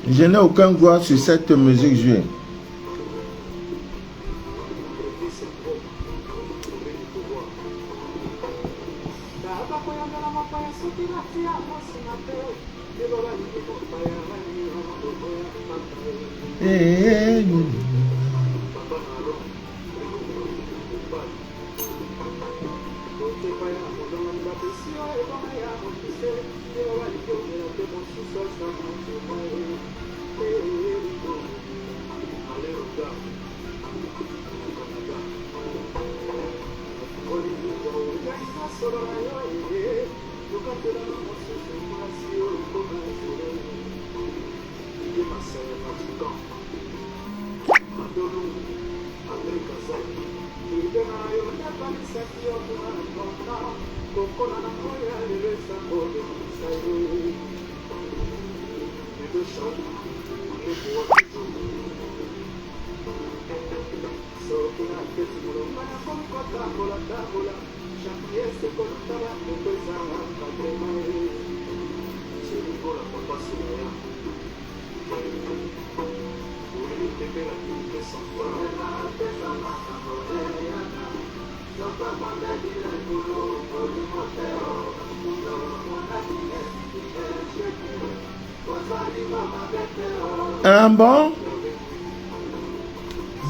Je n'ai aucun voix sur cette musique jouée. Ah bon?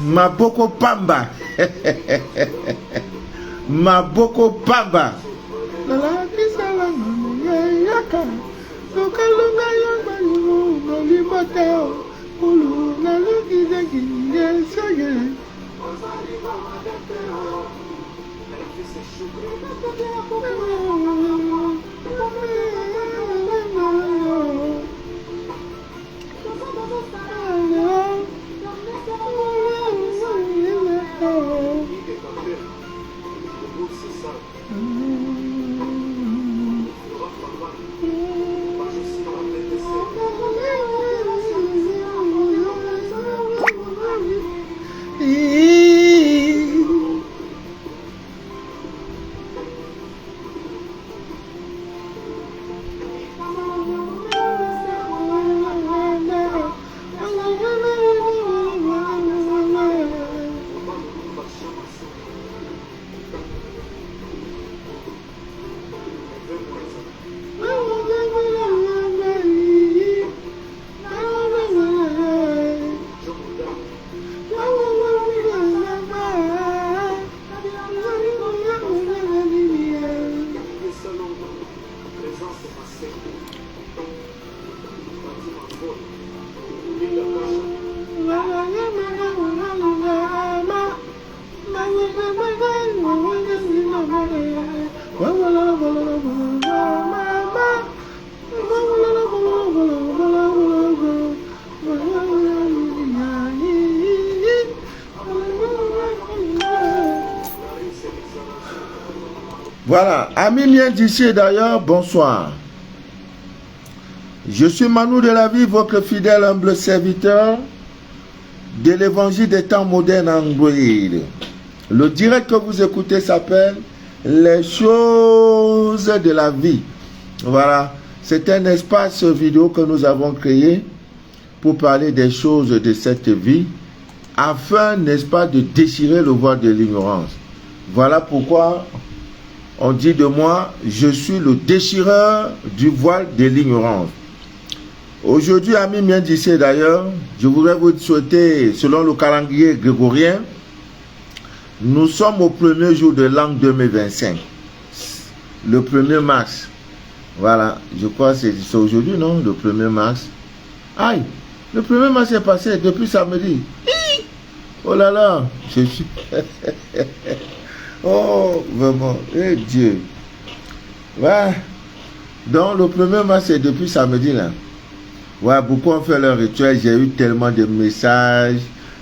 Maboko Pamba. Maboko Pamba. Voilà, amis miens d'ici d'ailleurs, bonsoir. Je suis Manu de la vie, votre fidèle humble serviteur de l'évangile des temps modernes en Android. Le direct que vous écoutez s'appelle Les choses de la vie. Voilà, c'est un espace vidéo que nous avons créé pour parler des choses de cette vie afin, n'est-ce pas, de déchirer le voile de l'ignorance. Voilà pourquoi on dit de moi, je suis le déchireur du voile de l'ignorance. Aujourd'hui, amis miens d'ici d'ailleurs, je voudrais vous souhaiter, selon le calendrier grégorien, nous sommes au premier jour de l'an 2025, le 1er mars. Voilà, je crois que c'est aujourd'hui, non? Le 1er mars. Aïe, le 1er mars est passé depuis samedi. Oh là là, je suis... Oh, vraiment, eh Dieu. Ouais. Donc, le premier mois, c'est depuis samedi, là. Ouais, beaucoup ont fait leur rituel. J'ai eu tellement de messages.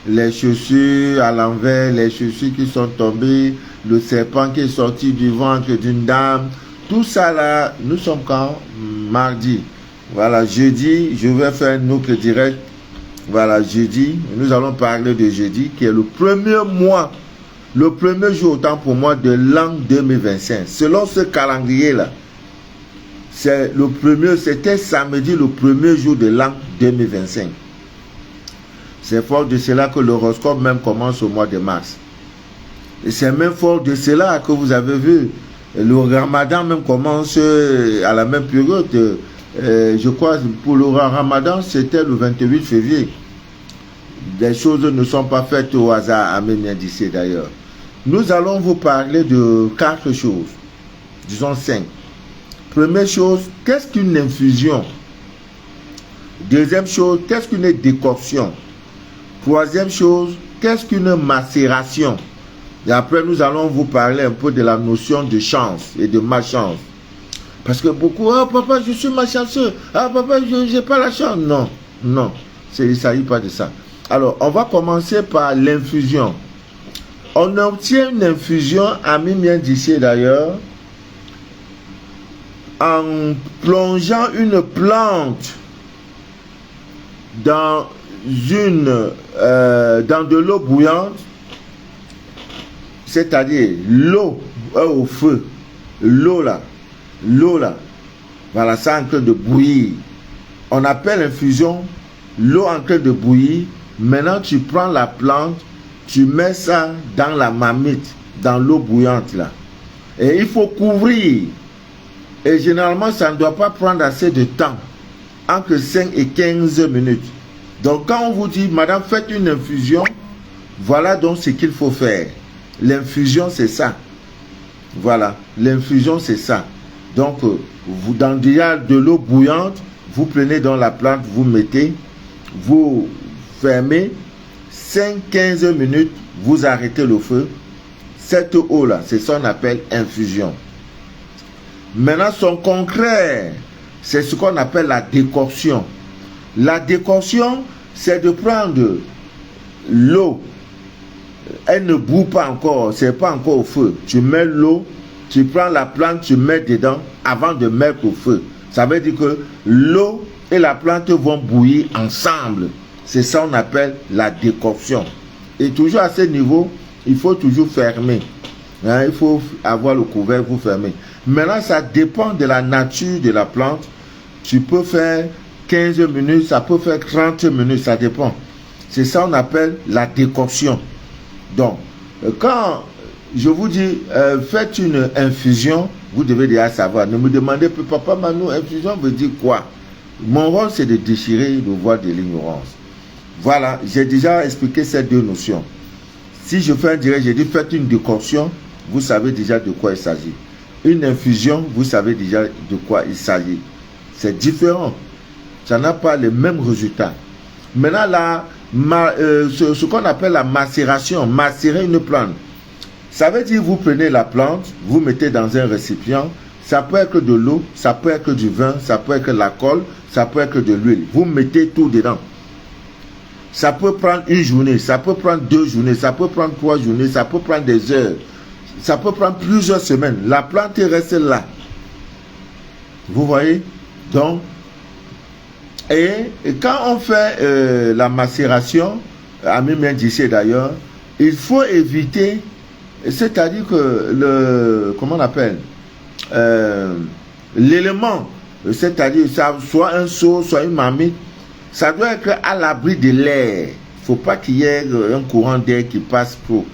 Les chaussures à l'envers, les chaussures qui sont tombées, le serpent qui est sorti du ventre d'une dame. Tout ça, là, nous sommes quand? Mardi. Voilà, jeudi, je vais faire un nook direct. Voilà, jeudi, nous allons parler de jeudi, qui est le premier mois, le premier jour, autant pour moi, de l'an 2025. Selon ce calendrier-là, c'est le premier, c'était samedi, le premier jour de l'an 2025. C'est fort de cela que l'horoscope même commence au mois de mars. Et c'est même fort de cela que vous avez vu, le ramadan même commence à la même période. Je crois pour le ramadan, c'était le 28 février. Des choses ne sont pas faites au hasard, à même d'ici d'ailleurs. Nous allons vous parler de 4 choses, disons 5. Première chose, qu'est-ce qu'une infusion? Deuxième chose, qu'est-ce qu'une décoction? Troisième chose, qu'est-ce qu'une macération? Et après, nous allons vous parler un peu de la notion de chance et de malchance. Parce que beaucoup, ah papa, je suis malchanceux. Ah papa, je n'ai pas la chance. Non, non, il ne s'agit pas de ça. Alors, on va commencer par l'infusion. On obtient une infusion, ami bien d'ici d'ailleurs, en plongeant une plante dans de l'eau bouillante, c'est-à-dire l'eau au feu, l'eau là, voilà, ça en train de bouillir. On appelle infusion l'eau en train de bouillir. Maintenant, tu prends la plante, tu mets ça dans la marmite, dans l'eau bouillante là. Et il faut couvrir. Et généralement, ça ne doit pas prendre assez de temps, entre 5 et 15 minutes. Donc, quand on vous dit, madame, faites une infusion, voilà donc ce qu'il faut faire. L'infusion, c'est ça. Voilà, l'infusion, c'est ça. Donc, vous, dans déjà de l'eau bouillante, vous prenez dans la plante, vous mettez, vous fermez, 5-15 minutes, vous arrêtez le feu. Cette eau-là, c'est ça qu'on appelle infusion. Maintenant, son concret, c'est ce qu'on appelle la décoction. La décoction, c'est de prendre l'eau. Elle ne bout pas encore, c'est pas encore au feu. Tu mets l'eau, tu prends la plante, tu mets dedans avant de mettre au feu. Ça veut dire que l'eau et la plante vont bouillir ensemble. C'est ça qu'on appelle la décoction. Et toujours à ce niveau, il faut toujours fermer. Hein, il faut avoir le couvercle, vous fermer. Maintenant, ça dépend de la nature de la plante. Tu peux faire 15 minutes, ça peut faire 30 minutes, ça dépend. C'est ça qu'on appelle la décoction. Donc, quand je vous dis, faites une infusion, vous devez déjà savoir. Ne me demandez plus, papa Manu, infusion veut dire quoi? Mon rôle, c'est de déchirer le voile de l'ignorance. Voilà, j'ai déjà expliqué ces deux notions. Si je fais un direct, j'ai dit, faites une décoction, vous savez déjà de quoi il s'agit. Une infusion, vous savez déjà de quoi il s'agit. C'est différent. Ça n'a pas les mêmes résultats. Maintenant, là, ce qu'on appelle la macération, macérer une plante. Ça veut dire, vous prenez la plante, vous mettez dans un récipient, ça peut être de l'eau, ça peut être du vin, ça peut être la colle, ça peut être de l'huile. Vous mettez tout dedans. Ça peut prendre une journée, ça peut prendre 2 journées, ça peut prendre 3 journées, ça peut prendre des heures, ça peut prendre plusieurs semaines. La plante reste là. Vous voyez? Donc, et quand on fait la macération, à même d'ici d'ailleurs, il faut éviter, c'est-à-dire que comment on appelle, l'élément, c'est-à-dire ça, soit un seau, soit une marmite, ça doit être à l'abri de l'air. Il ne faut pas qu'il y ait un courant d'air qui passe pour.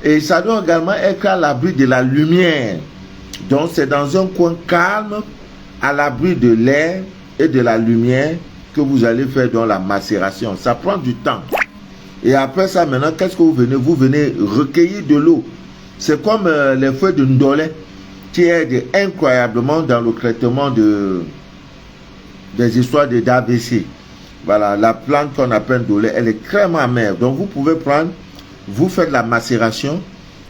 Et ça doit également être à l'abri de la lumière. Donc c'est dans un coin calme, à l'abri de l'air et de la lumière, que vous allez faire dans la macération. Ça prend du temps. Et après ça, maintenant, qu'est-ce que vous venez? Vous venez recueillir de l'eau. C'est comme les feuilles de ndolé qui aident incroyablement dans le traitement des histoires d'AVC. Voilà, la plante qu'on appelle ndolé, elle est crème amère. Donc vous pouvez prendre, vous faites la macération.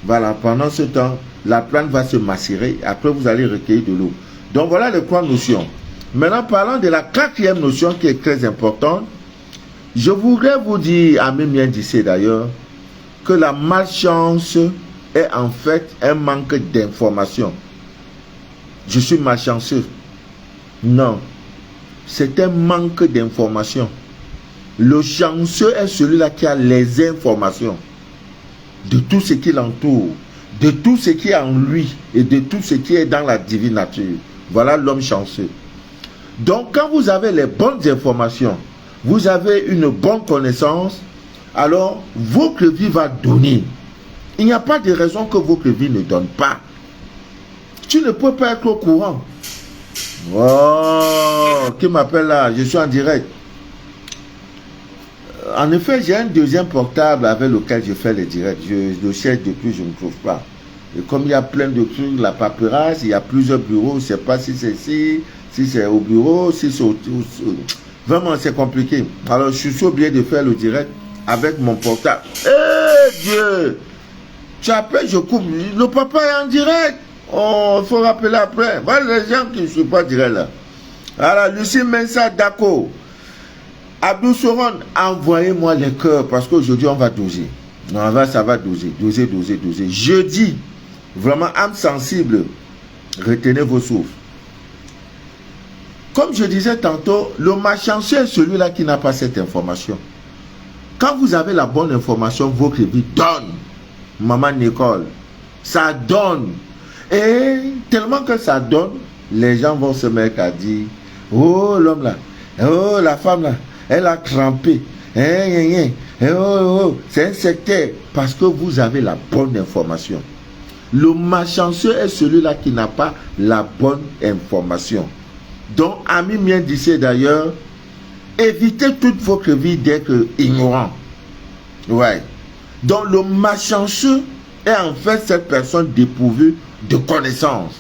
Voilà, pendant ce temps, la plante va se macérer. Après, vous allez recueillir de l'eau. Donc voilà les 3 notions. Maintenant, parlant de la 4e notion qui est très importante, je voudrais vous dire, Ami bien d'ici d'ailleurs, que la malchance est en fait un manque d'information. Je suis malchanceux. Non, c'est un manque d'information. Le chanceux est celui-là qui a les informations de tout ce qui l'entoure, de tout ce qui est en lui et de tout ce qui est dans la divine nature. Voilà l'homme chanceux. Donc, quand vous avez les bonnes informations, vous avez une bonne connaissance, alors votre vie va donner. Il n'y a pas de raison que votre vie ne donne pas. Tu ne peux pas être au courant. Oh, qui m'appelle là? Je suis en direct. En effet, j'ai un deuxième portable avec lequel je fais les directs. Je le cherche depuis, je ne trouve pas. Et comme il y a plein de trucs, la paperasse, il y a plusieurs bureaux, je ne sais pas si c'est ici, si c'est au bureau, si c'est au... Vraiment, c'est compliqué. Alors, je suis obligé de faire le direct avec mon portable. Eh Dieu! Tu appelles, je coupe. Le papa est en direct. Oh, il faut rappeler après. Voilà les gens qui ne sont pas direct là. Alors, Lucie Mensa Dako. Abdou Soron, envoyez-moi les cœurs parce qu'aujourd'hui on va doser. Non, ça va doser, doser. Jeudi, vraiment âme sensible, retenez vos souffles. Comme je disais tantôt, le malchanceux est celui-là qui n'a pas cette information. Quand vous avez la bonne information, votre vie donne. Maman Nicole, ça donne. Et tellement que ça donne, les gens vont se mettre à dire, oh l'homme là, oh la femme là, elle a trempé. C'est un secteur. Parce que vous avez la bonne information. Le malchanceux est celui-là qui n'a pas la bonne information. Donc, ami bien d'ici d'ailleurs, évitez toute votre vie d'être ignorant. Ouais. Donc, le malchanceux est en fait cette personne dépourvue de connaissances,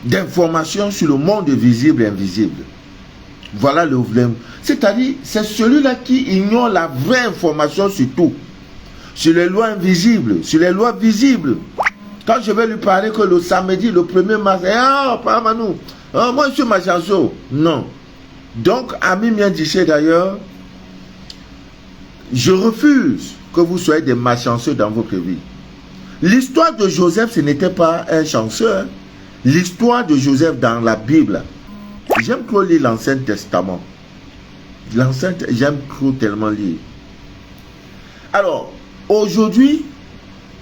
d'informations sur le monde visible et invisible. Voilà le problème. C'est-à-dire, c'est celui-là qui ignore la vraie information sur tout. Sur les lois invisibles, sur les lois visibles. Quand je vais lui parler que le samedi, le 1er mars, pas Manou, moi je suis malchanceux. Non. Donc, ami bien d'ici d'ailleurs, je refuse que vous soyez des malchanceux dans votre vie. L'histoire de Joseph, ce n'était pas un chanceux. Hein. L'histoire de Joseph dans la Bible, j'aime trop lire l'Ancien Testament. J'aime trop tellement lire. Alors, aujourd'hui,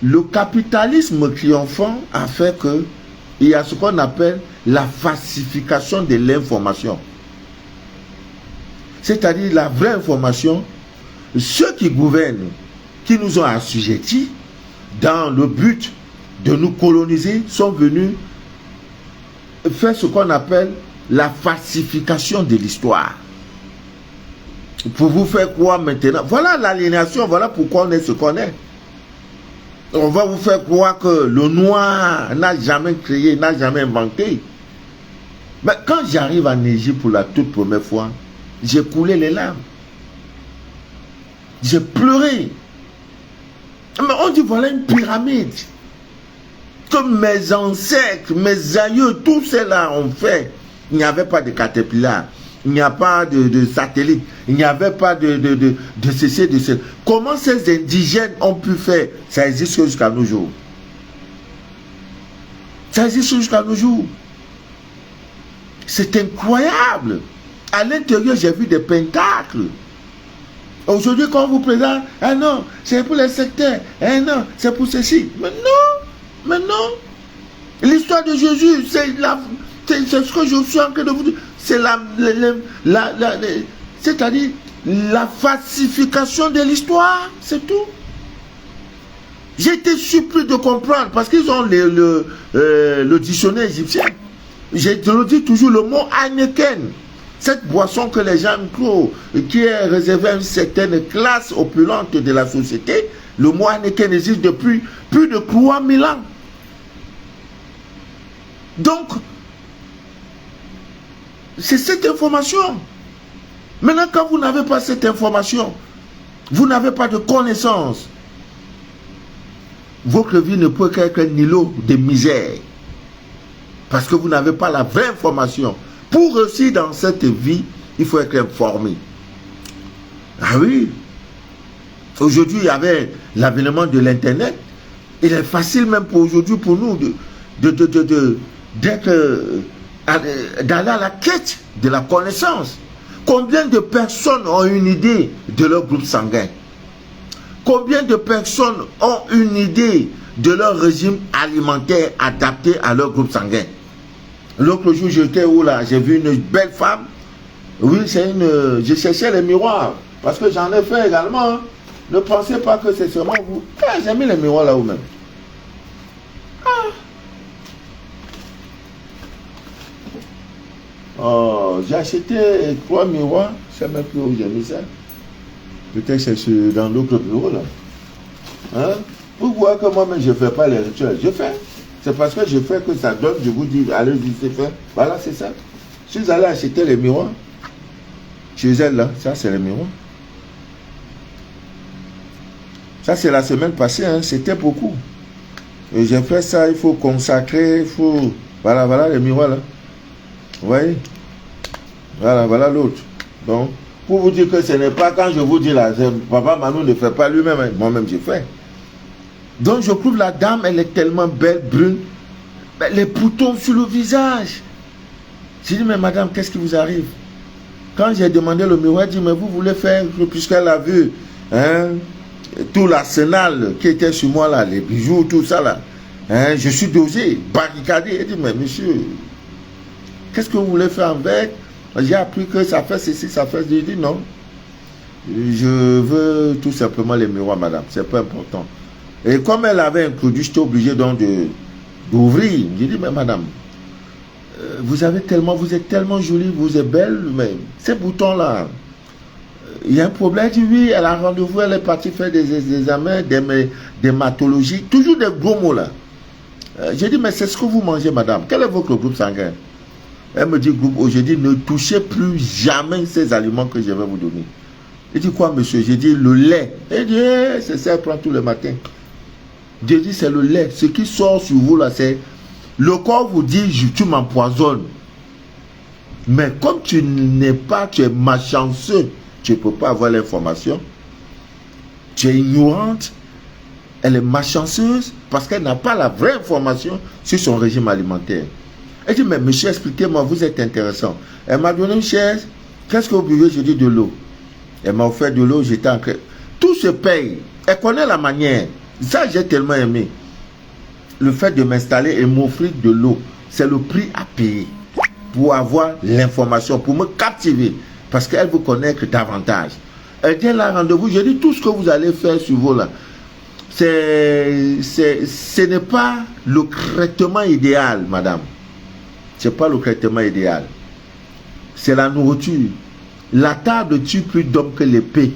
le capitalisme triomphant a fait que il y a ce qu'on appelle la falsification de l'information. C'est-à-dire la vraie information, ceux qui gouvernent, qui nous ont assujettis, dans le but de nous coloniser, sont venus faire ce qu'on appelle la falsification de l'histoire. Pour vous faire croire maintenant. Voilà l'aliénation, voilà pourquoi on est ce qu'on est. On va vous faire croire que le noir n'a jamais créé, n'a jamais inventé. Mais quand j'arrive en Égypte pour la toute première fois, j'ai coulé les larmes. J'ai pleuré. Mais on dit voilà une pyramide. Comme mes ancêtres, mes aïeux, tous ceux-là ont fait. Il n'y avait pas de caterpillar. Il n'y a pas de satellite. Il n'y avait pas de ceci, de cela. Comment ces indigènes ont pu faire? Ça existe jusqu'à nos jours. Ça existe jusqu'à nos jours. C'est incroyable. À l'intérieur, j'ai vu des pentacles. Aujourd'hui, quand on vous présente, ah non, c'est pour les secteurs. Ah non, c'est pour ceci. Mais non. L'histoire de Jésus, c'est ce que je suis en train de vous dire. C'est c'est-à-dire la falsification de l'histoire, c'est tout. J'ai été surpris de comprendre parce qu'ils ont le dictionnaire égyptien. Je le dis toujours, le mot Heineken, cette boisson que les gens croient, qui est réservée à une certaine classe opulente de la société, le mot Heineken existe depuis plus de 3000 ans. Donc, c'est cette information. Maintenant, quand vous n'avez pas cette information, vous n'avez pas de connaissance, votre vie ne peut qu'être un îlot de misère. Parce que vous n'avez pas la vraie information. Pour réussir dans cette vie, il faut être informé. Ah oui. Aujourd'hui, avec l'avènement de l'Internet, il est facile même pour aujourd'hui pour nous d'aller à la quête de la connaissance. Combien de personnes ont une idée de leur groupe sanguin? Combien de personnes ont une idée de leur régime alimentaire adapté à leur groupe sanguin? L'autre jour, j'étais où là? J'ai vu une belle femme. Oui, c'est une... Je cherchais les miroirs. Parce que j'en ai fait également. Hein. Ne pensez pas que c'est seulement vous. Ah, j'ai mis les miroirs là où même. Ah. Oh, j'ai acheté 3 miroirs. Je ne sais même plus où j'ai mis ça. Peut-être que c'est dans l'autre bureau là. Hein? Vous voyez que moi-même je ne fais pas les rituels. Je fais. C'est parce que je fais que ça donne. Je vous dis, allez-y, c'est fait. Voilà, c'est ça. Je suis allé acheter les miroirs. Chez elle là. Ça, c'est les miroirs. Ça, c'est la semaine passée. Hein. C'était beaucoup. Et j'ai fait ça. Il faut consacrer. Il faut. Voilà, voilà les miroirs là. Vous voyez? Voilà, voilà l'autre. Donc, pour vous dire que ce n'est pas quand je vous dis là, Papa Manou ne fait pas lui-même, hein. Moi-même j'ai fait. Donc je trouve la dame, elle est tellement belle, brune, les boutons sur le visage. J'ai dit, mais madame, qu'est-ce qui vous arrive? Quand j'ai demandé le miroir, elle dit, mais vous voulez faire, puisqu'elle a vu hein, tout l'arsenal qui était sur moi là, les bijoux, tout ça là, hein, je suis dosé, barricadé. Elle dit, mais monsieur, qu'est-ce que vous voulez faire avec? J'ai appris que ça fait ceci, ça fait... J'ai dit non. Je veux tout simplement les miroirs, madame. C'est pas important. Et comme elle avait introduit, j'étais obligé donc d'ouvrir. J'ai dit, mais madame, vous êtes tellement jolie, vous êtes belle, mais ces boutons-là, il y a un problème. Elle dit oui, elle a rendez-vous, elle est partie faire des examens, des hématologies, toujours des gros mots là. J'ai dit, mais c'est ce que vous mangez, madame. Quel est votre groupe sanguin? Elle me dit, groupe O, j'ai dit, ne touchez plus jamais ces aliments que je vais vous donner. Elle dit, quoi, monsieur? J'ai dit, le lait. Elle dit, c'est ça, elle prend tout le matin. J'ai dit, c'est le lait. Ce qui sort sur vous, là, c'est... Le corps vous dit, tu m'empoisonnes. Mais comme tu n'es pas, tu es malchanceux, tu ne peux pas avoir l'information. Tu es ignorante. Elle est malchanceuse parce qu'elle n'a pas la vraie information sur son régime alimentaire. Elle dit, mais monsieur, expliquez-moi, vous êtes intéressant. Elle m'a donné une chaise. Qu'est-ce que vous buvez? Je dis de l'eau. Elle m'a offert de l'eau, j'étais en crème. Tout se paye. Elle connaît la manière. Ça, j'ai tellement aimé. Le fait de m'installer et m'offrir de l'eau, c'est le prix à payer pour avoir l'information, pour me captiver. Parce qu'elle vous connaît davantage. Elle dit, là, rendez-vous. Je dis, tout ce que vous allez faire sur vous là, ce n'est pas le traitement idéal, madame. Ce n'est pas le traitement idéal. C'est la nourriture. La table tue plus d'hommes que l'épée.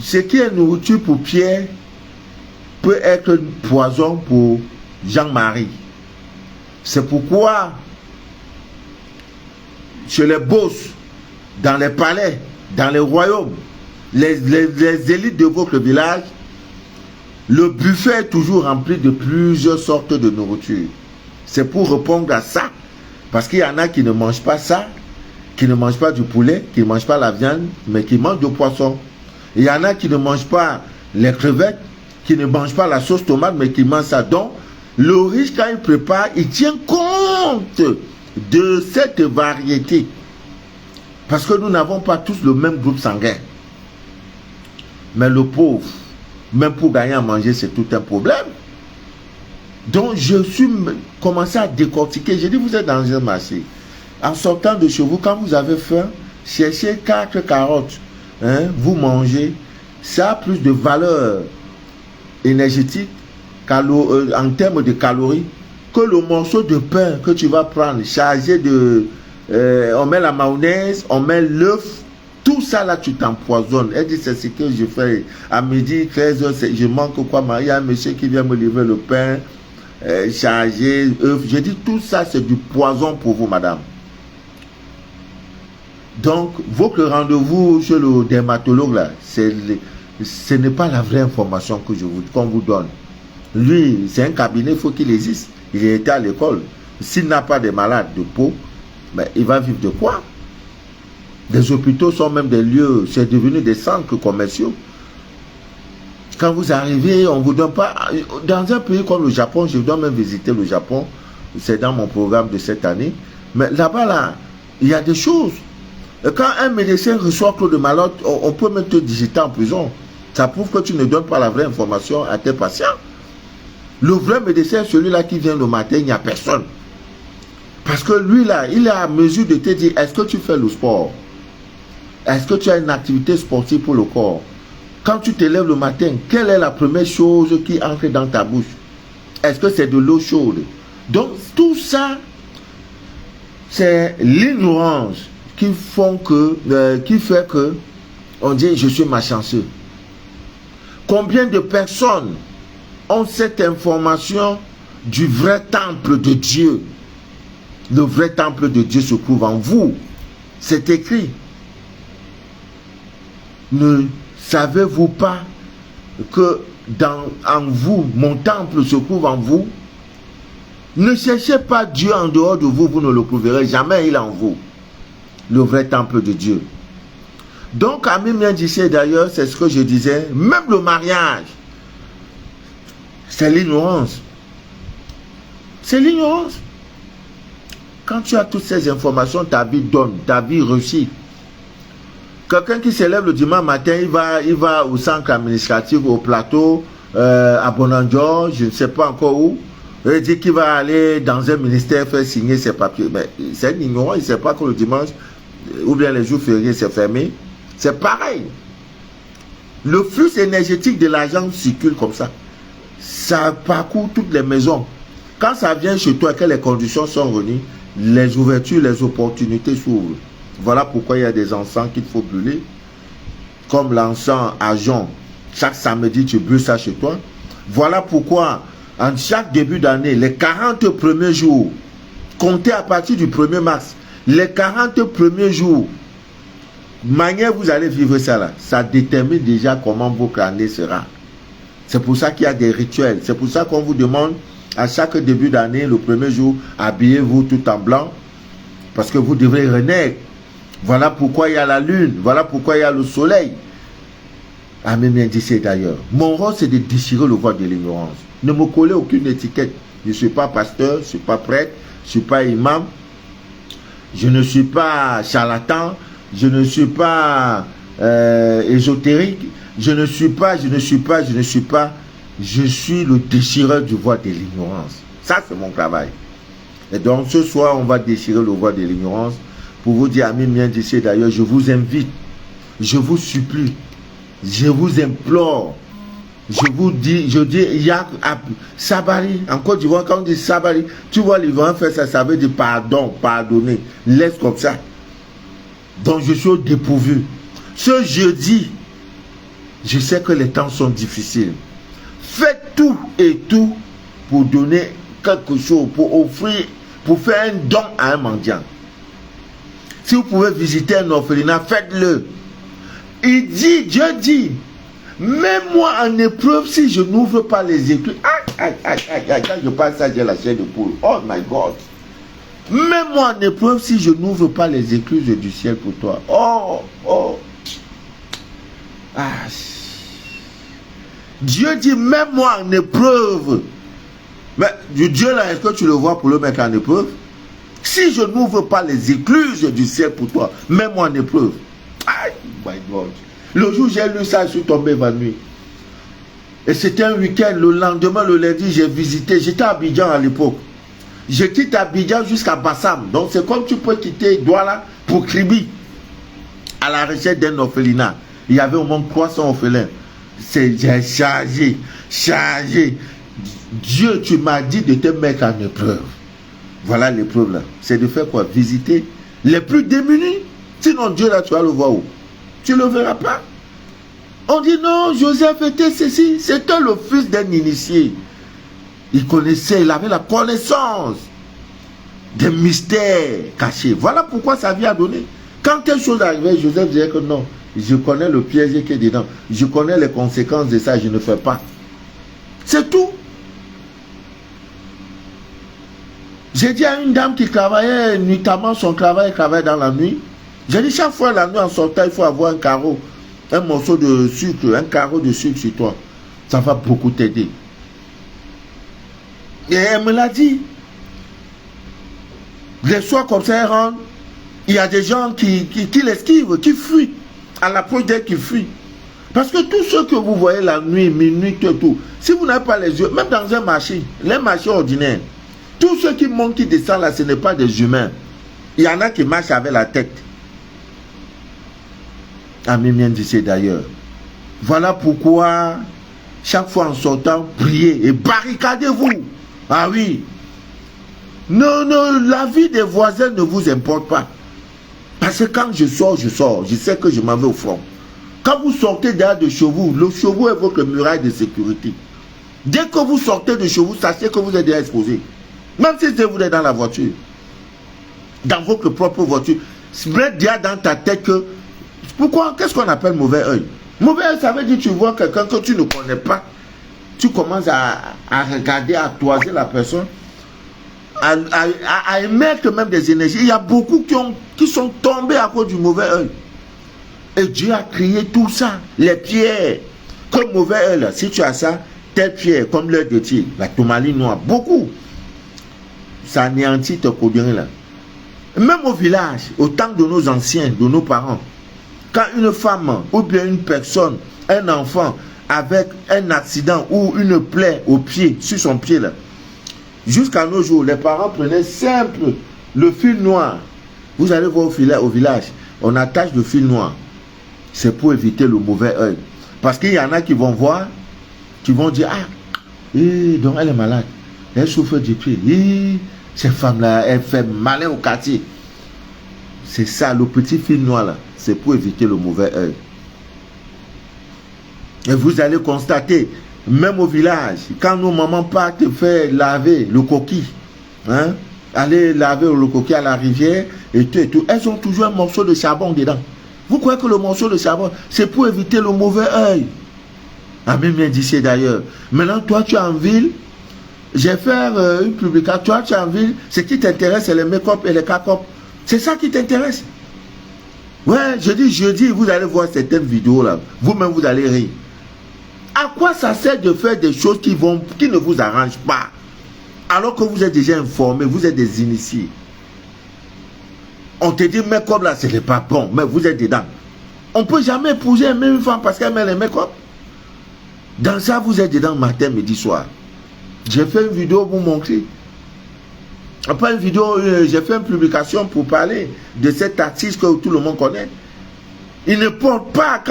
Ce qui est nourriture pour Pierre peut être poison pour Jean-Marie. C'est pourquoi chez les bosses, dans les palais, dans les royaumes, les élites de votre village, le buffet est toujours rempli de plusieurs sortes de nourriture. C'est pour répondre à ça. Parce qu'il y en a qui ne mangent pas ça, qui ne mangent pas du poulet, qui ne mangent pas la viande, mais qui mangent du poisson. Il y en a qui ne mangent pas les crevettes, qui ne mangent pas la sauce tomate, mais qui mangent ça. Donc, le riche, quand il prépare, il tient compte de cette variété. Parce que nous n'avons pas tous le même groupe sanguin. Mais le pauvre, même pour gagner à manger, c'est tout un problème. Donc, je suis commencé à décortiquer. J'ai dit, vous êtes dans un marché. En sortant de chez vous, quand vous avez faim, cherchez 4 carottes. Hein, vous mangez. Ça a plus de valeur énergétique en termes de calories que le morceau de pain que tu vas prendre, chargé de... on met la mayonnaise, on met l'œuf. Tout ça là, tu t'empoisonnes. Elle dit, c'est ce que je fais. À midi, 13h, je manque quoi? Il y a un monsieur qui vient me livrer le pain. Chargé, œuf. Je dis, tout ça, c'est du poison pour vous, madame. Donc, votre rendez-vous chez le dermatologue, là, ce n'est pas la vraie information qu'on vous donne. Lui, c'est un cabinet, il faut qu'il existe. Il était à l'école. S'il n'a pas de malades de peau, ben, il va vivre de quoi? Les hôpitaux sont même des lieux, c'est devenu des centres commerciaux. Quand vous arrivez, on ne vous donne pas... Dans un pays comme le Japon, je dois même visiter le Japon, c'est dans mon programme de cette année. Mais là-bas, là, il y a des choses. Quand un médecin reçoit Claude Malade, on peut même te digiter en prison. Ça prouve que tu ne donnes pas la vraie information à tes patients. Le vrai médecin, celui-là qui vient le matin, il n'y a personne. Parce que lui, là, il est à mesure de te dire, est-ce que tu fais le sport? Est-ce que tu as une activité sportive pour le corps? Quand tu te lèves le matin, quelle est la première chose qui entre dans ta bouche? Est-ce que c'est de l'eau chaude? Donc, tout ça, c'est l'ignorance qui fait que on dit, je suis malchanceux. Combien de personnes ont cette information du vrai temple de Dieu? Le vrai temple de Dieu se trouve en vous. C'est écrit. Ne savez-vous pas que en vous, mon temple se trouve en vous? Ne cherchez pas Dieu en dehors de vous, vous ne le trouverez jamais, il est en vous. Le vrai temple de Dieu. Donc, Ami Miendissé, d'ailleurs, c'est ce que je disais, même le mariage, c'est l'ignorance. C'est l'ignorance. Quand tu as toutes ces informations, ta vie donne, ta vie réussit. Quelqu'un qui se lève le dimanche matin, il va au centre administratif, au plateau, à Bonanjo, je ne sais pas encore où. Il dit qu'il va aller dans un ministère faire signer ses papiers. Mais c'est un ignorant, il ne sait pas que le dimanche, ou bien les jours fériés, c'est fermé. C'est pareil. Le flux énergétique de l'argent circule comme ça. Ça parcourt toutes les maisons. Quand ça vient chez toi, que les conditions sont réunies, les ouvertures, les opportunités s'ouvrent. Voilà pourquoi il y a des encens qu'il faut brûler. Comme l'encens à Jean. Chaque samedi, tu brûles ça chez toi. Voilà pourquoi, en chaque début d'année, les 40 premiers jours, comptez à partir du 1er mars, les 40 premiers jours, manière vous allez vivre ça là, ça détermine déjà comment votre année sera. C'est pour ça qu'il y a des rituels. C'est pour ça qu'on vous demande à chaque début d'année, le 1er jour, habillez-vous tout en blanc, parce que vous devrez renaître. Voilà pourquoi il y a la lune, voilà pourquoi il y a le soleil. Ami Miendissé d'ailleurs. Mon rôle, c'est de déchirer le voile de l'ignorance. Ne me collez aucune étiquette. Je ne suis pas pasteur, je ne suis pas prêtre, je ne suis pas imam, je ne suis pas charlatan, je ne suis pas ésotérique, je suis le déchireur du voile de l'ignorance. Ça, c'est mon travail. Et donc, ce soir, on va déchirer le voile de l'ignorance pour vous dire, Ami Miendissé d'ailleurs, je vous invite, je vous supplie, je vous implore, je vous dis, Yak Sabari, en Côte d'Ivoire, quand on dit Sabari, tu vois, les gens faire ça, ça veut dire pardon, pardonner, laisse comme ça. Donc, je suis au dépourvu. Ce jeudi, je sais que les temps sont difficiles. Faites tout et tout pour donner quelque chose, pour offrir, pour faire un don à un mendiant. Si vous pouvez visiter un orphelinat, faites-le. Il dit, Dieu dit, mets-moi en épreuve si je n'ouvre pas les écluses. Quand je parle ça, j'ai la chair de poule. Oh my God. Mets-moi en épreuve si je n'ouvre pas les écluses du ciel pour toi. Oh. Dieu dit, mets-moi en épreuve. Mais Dieu là, est-ce que tu le vois pour le mettre en épreuve? Si je n'ouvre pas les écluses du ciel pour toi, mets-moi en épreuve. My God. Le jour où j'ai lu ça, je suis tombé évanoui. Et c'était un week-end. Le lendemain, le lundi, j'ai visité. J'étais à Abidjan à l'époque. Je quitte Abidjan jusqu'à Bassam. Donc c'est comme tu peux quitter Douala pour Kribi, à la recherche d'un orphelinat. Il y avait au moins 300 orphelins. J'ai chargé. Dieu, tu m'as dit de te mettre en épreuve. Voilà l'épreuve là. C'est de faire quoi? Visiter les plus démunis. Sinon Dieu là, tu vas le voir où? Tu ne le verras pas. On dit non, Joseph était ceci. C'était le fils d'un initié. Il connaissait, il avait la connaissance des mystères cachés. Voilà pourquoi sa vie a donné. Quand quelque chose arrivait, Joseph disait que non, je connais le piège qui est dedans. Je connais les conséquences de ça, je ne fais pas. C'est tout. J'ai dit à une dame qui travaillait nuitamment, son travail travaille dans la nuit. J'ai dit chaque fois la nuit en sortant, il faut avoir un carreau, un morceau de sucre, un carreau de sucre sur toi. Ça va beaucoup t'aider. Et elle me l'a dit. Les soirs comme ça, elle rentre. Il y a des gens qui l'esquivent, qui fuient. À l'approche d'elle, qui fuient. Parce que tous ceux que vous voyez la nuit, minuit, tout, si vous n'avez pas les yeux, même dans un marché, les marchés ordinaires, tous ceux qui montent, qui descendent là, ce n'est pas des humains. Il y en a qui marchent avec la tête. Ami bien dit d'ailleurs. Voilà pourquoi, chaque fois en sortant, priez et barricadez-vous. Ah oui. Non, la vie des voisins ne vous importe pas. Parce que quand je sors, je sais que je m'en vais au front. Quand vous sortez derrière de chez vous, le chez vous est votre muraille de sécurité. Dès que vous sortez de chez vous, sachez que vous êtes déjà exposé. Même si vous êtes dans la voiture. Dans votre propre voiture. Mets déjà dans ta tête que... Pourquoi? Qu'est-ce qu'on appelle mauvais œil? Mauvais œil, ça veut dire que tu vois quelqu'un que tu ne connais pas. Tu commences à regarder, à toiser la personne. À émettre même des énergies. Il y a beaucoup qui sont tombés à cause du mauvais œil. Et Dieu a créé tout ça. Les pierres. Comme mauvais œil, là, si tu as ça, telle pierre, comme l'œil de tigre, la tourmaline noire, beaucoup. Ça anéantit tes codérins là. Même au village, au temps de nos anciens, de nos parents, quand une femme ou bien une personne, un enfant, avec un accident ou une plaie au pied, sur son pied là, jusqu'à nos jours, les parents prenaient simple le fil noir. Vous allez voir au village, on attache le fil noir. C'est pour éviter le mauvais œil. Parce qu'il y en a qui vont voir, qui vont dire, ah, donc elle est malade, elle souffre du pied, cette femme-là, elle fait malin au quartier. C'est ça, le petit fil noir là, c'est pour éviter le mauvais œil. Et vous allez constater, même au village, quand nos mamans partent faire laver le coquille, hein, aller laver le coquille à la rivière, et tout, elles ont toujours un morceau de charbon dedans. Vous croyez que le morceau de charbon, c'est pour éviter le mauvais œil? Ah, même bien d'ici d'ailleurs. Maintenant, toi, tu es en ville, j'ai fait une publication, toi, tu es en ville, ce qui t'intéresse, c'est les make-up et les cap-up. C'est ça qui t'intéresse. Ouais, je dis jeudi, vous allez voir certaines vidéos là, vous-même, vous allez rire. À quoi ça sert de faire des choses qui ne vous arrangent pas? Alors que vous êtes déjà informé, vous êtes des initiés. On te dit make-up là, ce n'est pas bon, mais vous êtes dedans. On ne peut jamais épouser une femme parce qu'elle met les make-up. Dans ça, vous êtes dedans matin, midi, soir. J'ai fait une vidéo pour vous montrer. Après une vidéo, j'ai fait une publication pour parler de cet artiste que tout le monde connaît. Il ne porte pas,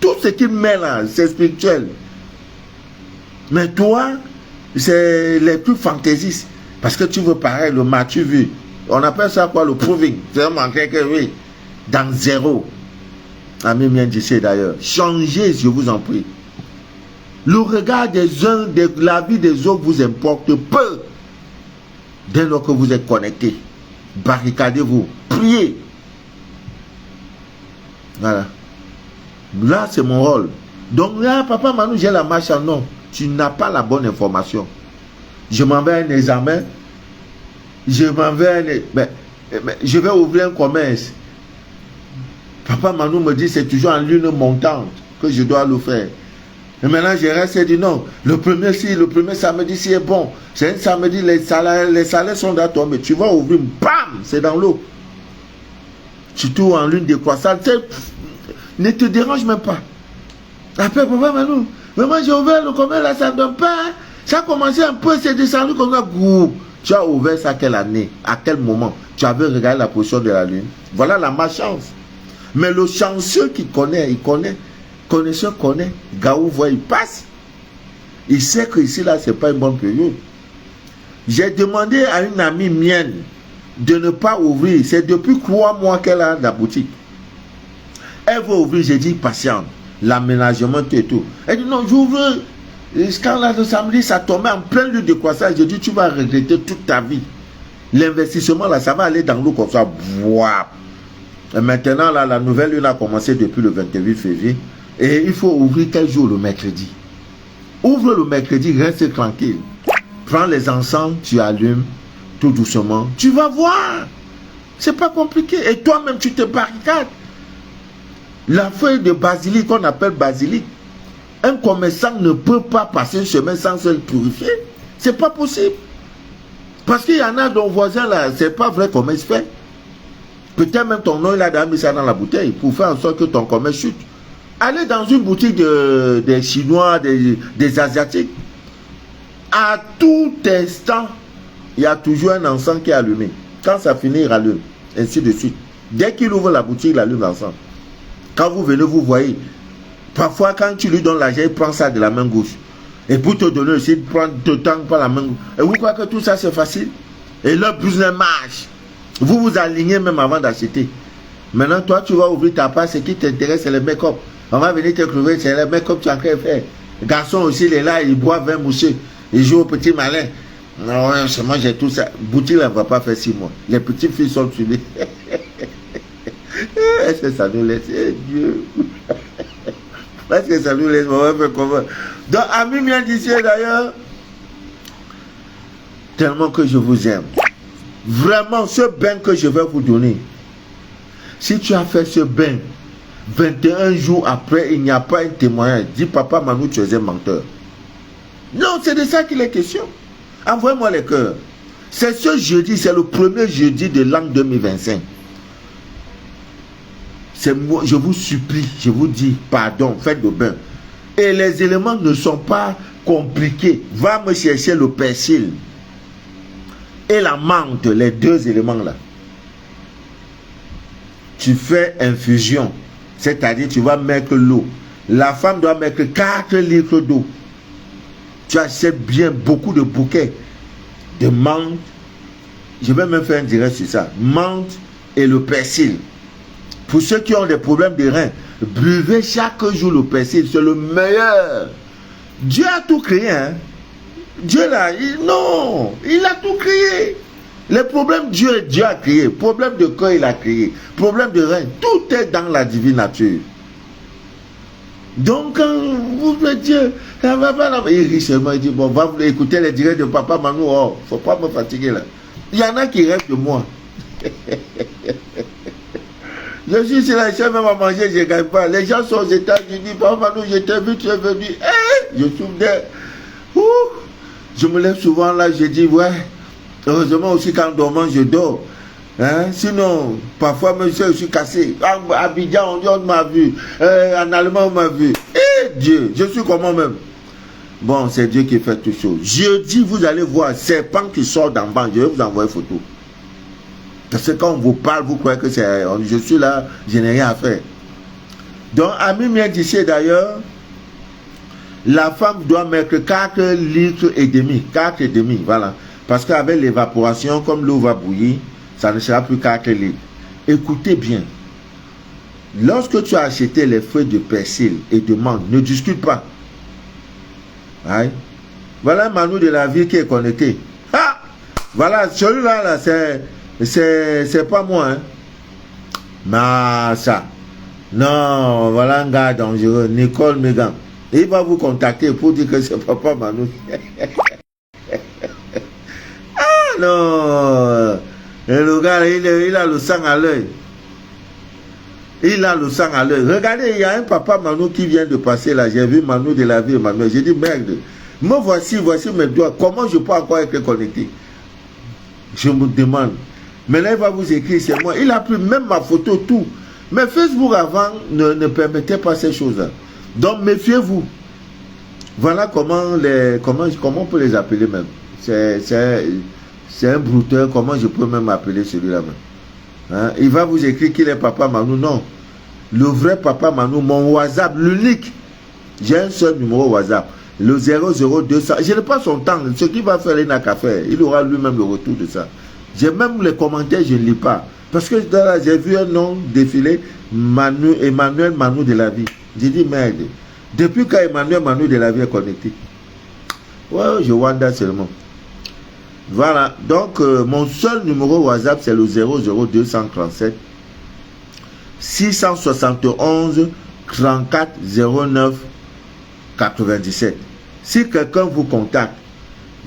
tout ce qu'il met là, c'est spirituel. Mais toi, c'est les plus fantaisistes. Parce que tu veux pareil, le Mathieu vu. On appelle ça quoi, le proving. C'est vraiment que oui, dans zéro. Ami bien d'ici d'ailleurs. Changez, je vous en prie. Le regard des uns, de la vie des autres vous importe peu. Dès lors que vous êtes connectés, barricadez-vous, priez. Voilà. Là, c'est mon rôle. Donc là, papa Manu, j'ai la marche. Non, tu n'as pas la bonne information. Je m'en vais à un examen. Je m'en vais je vais ouvrir un commerce. Papa Manu me dit c'est toujours en lune montante que je dois le faire. Et maintenant je reste et dis non. Le premier samedi si est bon. C'est un samedi, les salaires sont dans toi, mais tu vas ouvrir, bam, c'est dans l'eau. Surtout en lune décroissante. Ne te dérange même pas. Après papa Manu, mais moi j'ai ouvert le commerce là, ça ne donne pas. Ça a commencé un peu, c'est descendu comme ça. Tu as ouvert ça à quelle année? À quel moment? Tu avais regardé la position de la lune. Voilà la malchance. Mais le chanceux qui connaît, il connaît. Connaisseur connaît. Gaou voit, il passe. Il sait que ici, là, ce n'est pas une bonne période. J'ai demandé à une amie mienne de ne pas ouvrir. C'est depuis 3 mois qu'elle a la boutique. Elle veut ouvrir, j'ai dit patiente. L'aménagement et tout. Elle dit non, j'ouvre. Quand là, le samedi, ça tombait en plein lieu de croissance. J'ai dit, tu vas regretter toute ta vie. L'investissement, là, ça va aller dans l'eau comme ça. Wow. Et maintenant, là, la nouvelle lune a commencé depuis le 28 février. Et il faut ouvrir quel jour? Le mercredi. Ouvre le mercredi, reste tranquille. Prends les encens, tu allumes. tout doucement. Tu vas voir. C'est pas compliqué. Et toi-même, tu te barricades. La feuille de basilic qu'on appelle basilic, un commerçant ne peut pas passer une semaine sans se le purifier. C'est pas possible. Parce qu'il y en a dont voisin là, c'est pas vrai comment il se fait. Peut-être même ton nom, il a mis ça dans la bouteille pour faire en sorte que ton commerce chute. Allez dans une boutique des Chinois, des Asiatiques. À tout instant, il y a toujours un encens qui est allumé. Quand ça finit, il rallume. Ainsi de suite. Dès qu'il ouvre la boutique, il allume l'encens. Quand vous venez, vous voyez. Parfois, quand tu lui donnes l'argent, il prend ça de la main gauche. Et pour te donner aussi, il prend te tend par la main gauche. Et vous croyez que tout ça, c'est facile? Et leur business marche. Vous vous alignez même avant d'acheter. Maintenant, toi, tu vas ouvrir ta page. Ce qui t'intéresse, c'est le make-up. On va venir te trouver, c'est le make-up que tu as en train de faire. Le garçon aussi, il est là, il boit 20 mousseux. Il joue au petit malin. Non, moi, j'ai tout ça. Boutique, là, ne va pas faire 6 mois. Les petites filles sont tuées. Est-ce que ça nous laisse? Dieu. Est-ce que ça nous laisse? On va faire comment? Donc, amis bien d'ici d'ailleurs, tellement que je vous aime. Vraiment, ce bain que je vais vous donner, si tu as fait ce bain, 21 jours après, il n'y a pas un témoignage. Dis, papa Manu, tu es un menteur. Non, c'est de ça qu'il est question. Envoyez-moi les cœurs. C'est ce jeudi, c'est le premier jeudi de l'an 2025. C'est moi, je vous supplie, je vous dis, pardon, faites le bain. Et les éléments ne sont pas compliqués. Va me chercher le persil et la menthe, les deux éléments là. Tu fais infusion, c'est-à-dire tu vas mettre l'eau. La femme doit mettre 4 litres d'eau. Tu achètes bien beaucoup de bouquets de menthe. Je vais même faire un direct sur ça. Menthe et le persil. Pour ceux qui ont des problèmes de reins, buvez chaque jour le persil. C'est le meilleur. Dieu a tout créé. Hein? Dieu là, non, il a tout créé. Les problèmes, Dieu a créé. Problème de cœur, il a créé. Problème de reins, tout est dans la divine nature. Donc, quand vous me dites, il rit seulement, il dit, bon, va écouter les directs de papa Manu, oh, faut pas me fatiguer là. Il y en a qui rêvent de moi. Je suis sur la chaîne même à manger, je ne gagne pas. Les gens sont aux États-Unis, papa Manu, je t'ai vu, tu es venu. Je souffre. Je me lève souvent là, je dis, ouais, heureusement aussi quand dormant, je dors. Hein? Sinon, parfois, monsieur, je suis cassé. À Abidjan, on m'a vu. En Allemagne, on m'a vu. Dieu, je suis comment même? Bon, c'est Dieu qui fait toutes choses. Jeudi, vous allez voir un serpent qui sort d'en bas. Je vais vous envoyer une photo. Parce que quand on vous parle, vous croyez que c'est... Je suis là, je n'ai rien à faire. Donc, ami mien d'ici d'ailleurs, la femme doit mettre 4 litres et demi. 4 et demi, voilà. Parce qu'avec l'évaporation, comme l'eau va bouillir, ça ne sera plus 4 litres. Écoutez bien. Lorsque tu as acheté les feuilles de persil et de menthe, ne discute pas. Aïe. Voilà un Manu de la vie qui est connecté. Ah! Voilà, celui-là, là, c'est pas moi. Hein. Mais ça. Non, voilà un gars dangereux. Nicole Megan. Il va vous contacter pour dire que c'est papa Manu. Ah non! Et le gars, il a le sang à l'œil. Il a le sang à l'œil. Regardez, il y a un papa Manu qui vient de passer là. J'ai vu Manu de la vie, Emmanuel. J'ai dit, merde, me voici mes doigts. Comment je peux encore être connecté? Je me demande. Mais là, il va vous écrire, c'est moi. Il a pris même ma photo, tout. Mais Facebook avant ne permettait pas ces choses-là. Donc, méfiez-vous. Voilà comment on peut les appeler même. C'est un brouteur. Comment je peux même appeler celui-là même? Hein? Il va vous écrire qu'il est papa Manu. Non. Le vrai papa Manu, mon WhatsApp, l'unique. J'ai un seul numéro WhatsApp. Le 00200. Je n'ai pas son temps. Ce qu'il va faire, il n'a qu'à faire. Il aura lui-même le retour de ça. J'ai même les commentaires, je ne lis pas. Parce que j'ai vu un nom défiler, Emmanuel Manu de la vie. J'ai dit merde. Depuis quand Emmanuel Manu de la vie est connecté? Ouais, je wanda seulement. Voilà. Donc, mon seul numéro WhatsApp, c'est le 00237 671 34 09 97. Si quelqu'un vous contacte,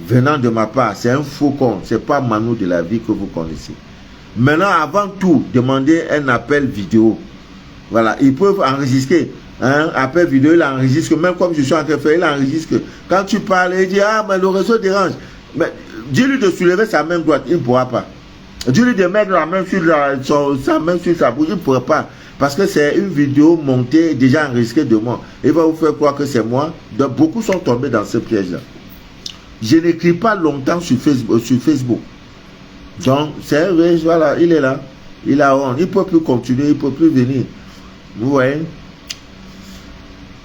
venant de ma part, c'est un faux compte. Ce n'est pas Manu de la vie que vous connaissez. Maintenant, avant tout, demandez un appel vidéo. Voilà, ils peuvent enregistrer. Un appel vidéo, il enregistre. Même comme je suis en train de faire, il enregistre. Quand tu parles, il dit, ah, mais le réseau dérange. Mais dis-lui de soulever sa main droite, il ne pourra pas. Dis-lui de mettre la main sur sa main sur sa bouche, il ne pourra pas. Parce que c'est une vidéo montée, déjà enregistrée de moi. Il va vous faire croire que c'est moi. Donc, beaucoup sont tombés dans ce piège-là. Je n'écris pas longtemps sur Facebook. Donc, c'est vrai, voilà, il est là. Il a honte. Il ne peut plus continuer, il ne peut plus venir. Vous voyez?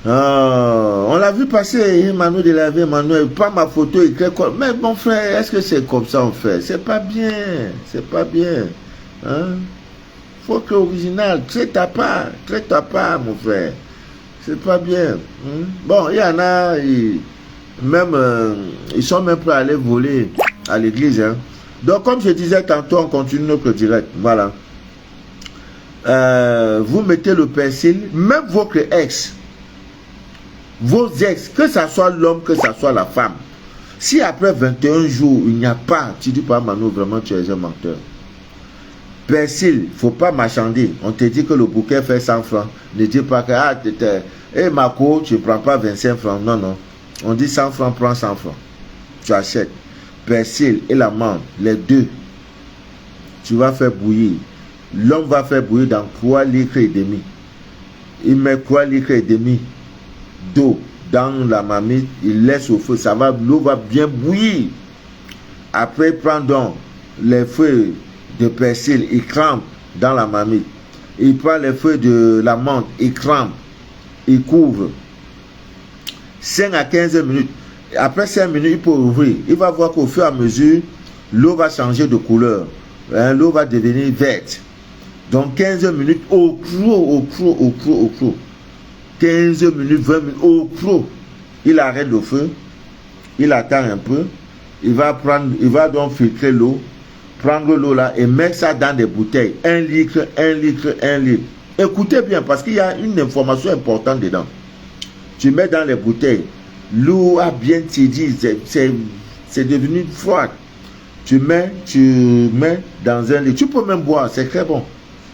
On l'a vu passer, Manu de la vie, Manu, pas ma photo écrite. Mais mon frère, est-ce que c'est comme ça on fait? C'est pas bien. C'est pas bien. Hein? Faut que original, traite ta part, mon frère. C'est pas bien. Hein? Bon, il y en a, ils sont même prêts à aller voler à l'église. Hein? Donc, comme je disais tantôt, on continue notre direct. Voilà. Vous mettez le persil, même votre ex, vos ex, que ce soit l'homme, que ce soit la femme. Si après 21 jours, il n'y a pas, tu dis pas, Manu, vraiment, tu es un menteur. Persil, il ne faut pas marchander. On te dit que le bouquet fait 100 francs. Ne dis pas que, ah, Marco, tu ne prends pas 25 francs. Non, non. On dit 100 francs, prends 100 francs. Tu achètes. Persil et l'amande, les deux. Tu vas faire bouillir. L'homme va faire bouillir dans 3 litres et demi. Il met 3 litres et demi d'eau dans la marmite. Il laisse au feu. L'eau va bien bouillir. Après, il prend donc les feuilles de persil, il crame dans la marmite. Il prend les feuilles de la menthe, il crame, il couvre. 5 à 15 minutes. Après 5 minutes, il peut ouvrir. Il va voir qu'au fur et à mesure, l'eau va changer de couleur. Hein, l'eau va devenir verte. Donc 15 minutes au creux. 15 minutes, 20 minutes au creux. Il arrête le feu. Il attend un peu. Il va donc filtrer l'eau. Prendre l'eau là et mettre ça dans des bouteilles. 1 litre. Écoutez bien parce qu'il y a une information importante dedans. Tu mets dans les bouteilles. L'eau a bien tiédi. C'est devenu froid. Tu mets dans un litre. Tu peux même boire. C'est très bon.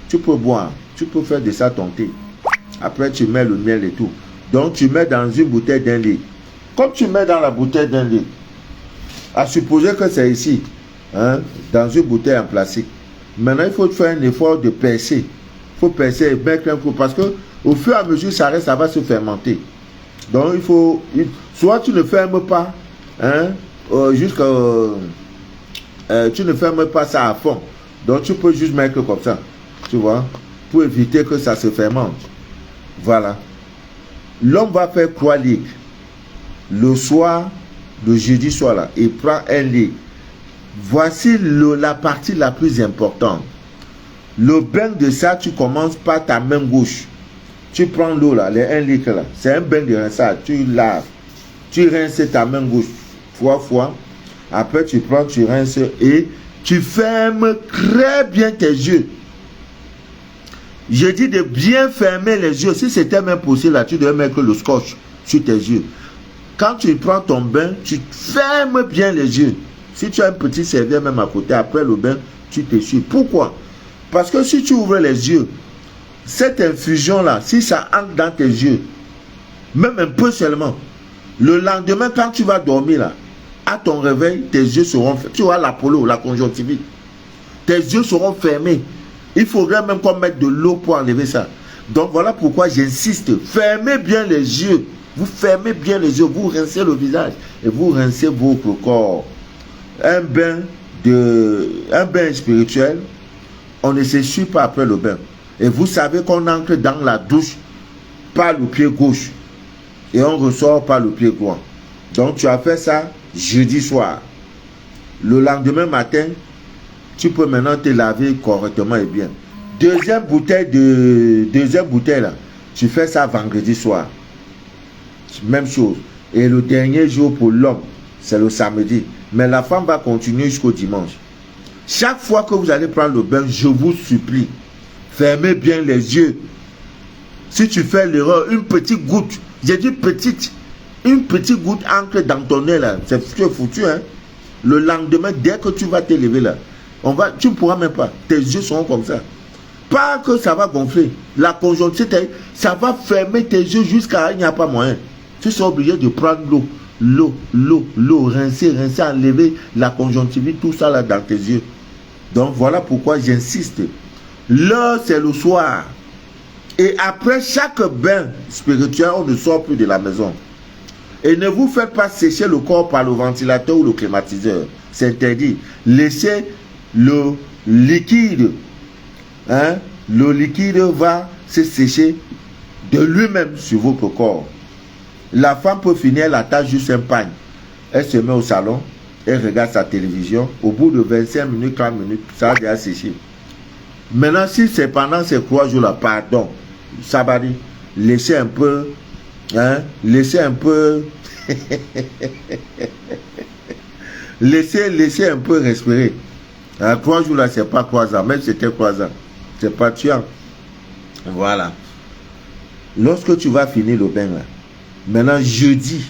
Tu peux boire. Tu peux faire de ça ton thé. Après, tu mets le miel et tout. Donc, tu mets dans une bouteille d'1 litre. Comme tu mets dans la bouteille d'1 litre, à supposer que c'est ici. Hein, dans une bouteille en plastique. Maintenant, il faut faire un effort de percer. Il faut percer et mettre un coup parce que au fur et à mesure ça va se fermenter. Donc, il faut. Soit tu ne fermes pas, hein, tu ne fermes pas ça à fond. Donc, tu peux juste mettre comme ça. Tu vois, pour éviter que ça se fermente. Voilà. L'homme va faire 3 litres. Le soir, le jeudi soir là, il prend 1 litre. Voici la partie la plus importante. Le bain de ça, tu commences par ta main gauche. Tu prends l'eau là, les 1 litre là. C'est un bain de rinçage. Tu laves. Tu rinces ta main gauche 3 fois. Après, tu prends, tu rinces et tu fermes très bien tes yeux. Je dis de bien fermer les yeux. Si c'était même possible là, tu devais mettre le scotch sur tes yeux. Quand tu prends ton bain, tu fermes bien les yeux. Si tu as un petit serviette même à côté, après le bain, tu t'essuies. Pourquoi? Parce que si tu ouvres les yeux, cette infusion-là, si ça entre dans tes yeux, même un peu seulement, le lendemain, quand tu vas dormir, là, à ton réveil, tes yeux seront fermés. Tu vois l'apollo, la conjonctivite. Tes yeux seront fermés. Il faudrait même qu'on mette de l'eau pour enlever ça. Donc voilà pourquoi j'insiste. Fermez bien les yeux. Vous fermez bien les yeux, vous rincez le visage et vous rincez votre corps. Un bain spirituel, on ne s'essuie pas après le bain. Et vous savez qu'on entre dans la douche par le pied gauche et on ressort par le pied droit. Donc tu as fait ça jeudi soir. Le lendemain matin, tu peux maintenant te laver correctement et bien. Deuxième bouteille là, tu fais ça vendredi soir. Même chose. Et le dernier jour pour l'homme, c'est le samedi. Mais la femme va continuer jusqu'au dimanche. Chaque fois que vous allez prendre le bain, je vous supplie, fermez bien les yeux. Si tu fais l'erreur, une petite goutte, j'ai dit petite, une petite goutte encre dans ton nez là, c'est foutu, hein. Le lendemain, dès que tu vas te lever là, tu ne pourras même pas. Tes yeux seront comme ça. Pas que ça va gonfler. La conjonctivite, ça va fermer tes yeux jusqu'à il n'y a pas moyen. Tu seras obligé de prendre l'eau, rincer, enlever la conjonctivite, tout ça là dans tes yeux. Donc voilà pourquoi j'insiste. L'heure, c'est le soir. Et après chaque bain spirituel, on ne sort plus de la maison. Et ne vous faites pas sécher le corps par le ventilateur ou le climatiseur. C'est interdit. Laissez le liquide. Hein? Le liquide va se sécher de lui-même sur votre corps. La femme peut finir la tâche juste un pagne. Elle se met au salon, elle regarde sa télévision. Au bout de 25 minutes, 30 minutes, ça a déjà séché. Maintenant, si c'est pendant ces 3 jours-là, pardon, ça va dire, laissez un peu, hein, laissez un peu, laissez un peu respirer. 3 jours-là, c'est pas 3 ans, même si c'était 3 ans, c'est pas tuant. Voilà. Lorsque tu vas finir le bain là, maintenant jeudi,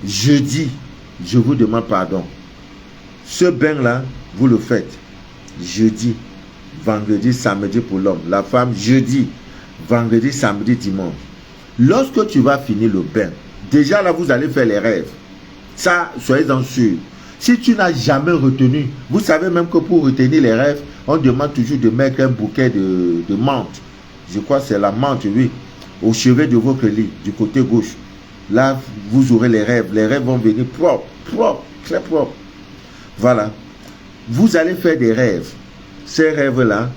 je vous demande pardon. Ce bain là, vous le faites jeudi, vendredi, samedi pour l'homme. La femme, jeudi, vendredi, samedi, dimanche. Lorsque tu vas finir le bain, déjà là, vous allez faire les rêves. Ça, soyez-en sûrs. Si tu n'as jamais retenu, vous savez même que pour retenir les rêves, on demande toujours de mettre un bouquet de menthe. Je crois que c'est la menthe, oui, au chevet de votre lit, du côté gauche. Là, vous aurez les rêves. Les rêves vont venir propres, très propres. Voilà. Vous allez faire des rêves. Ces rêves-là,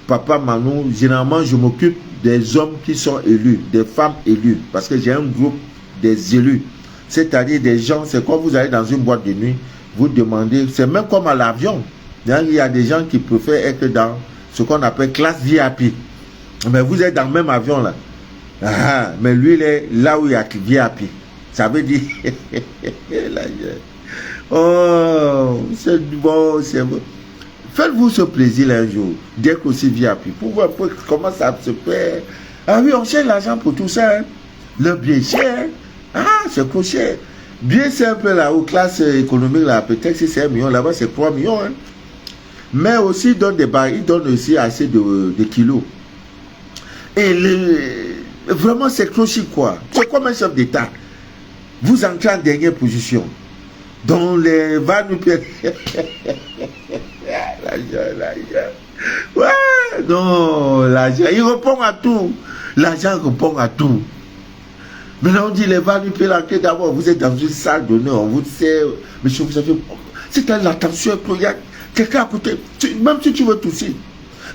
papa Manou, généralement, je m'occupe des hommes qui sont élus, des femmes élues, parce que j'ai un groupe des élus. C'est-à-dire des gens, c'est quand vous allez dans une boîte de nuit, vous demandez, c'est même comme à l'avion. Il y a des gens qui préfèrent être dans ce qu'on appelle classe VIP. Mais vous êtes dans le même avion là. Ah, mais lui, il est là où il y a VIP. Ça veut dire... Oh, c'est bon, c'est bon. Faites-vous ce plaisir un jour, dès qu'aussi VIP, pour voir comment ça se fait. Ah oui, on cherche l'argent pour tout ça. Hein. Le bien cher. Ah, c'est trop cher. Bien simple là, aux classes économiques là, peut-être si c'est 1 million, là-bas c'est 3 millions. Hein. Mais aussi, il donne des barils, il donne aussi assez de kilos. Et vraiment, c'est trop chic quoi. C'est comme un chef d'État. Vous entrez en dernière position. Dans les vannes, l'argent. Ouais, non, l'argent, il répond à tout. L'argent répond à tout. Maintenant, on dit les vannes, d'abord, vous êtes dans une salle d'honneur, on vous sait, monsieur, vous savez, c'est l'attention, il y a quelqu'un à côté, même si tu veux tousser.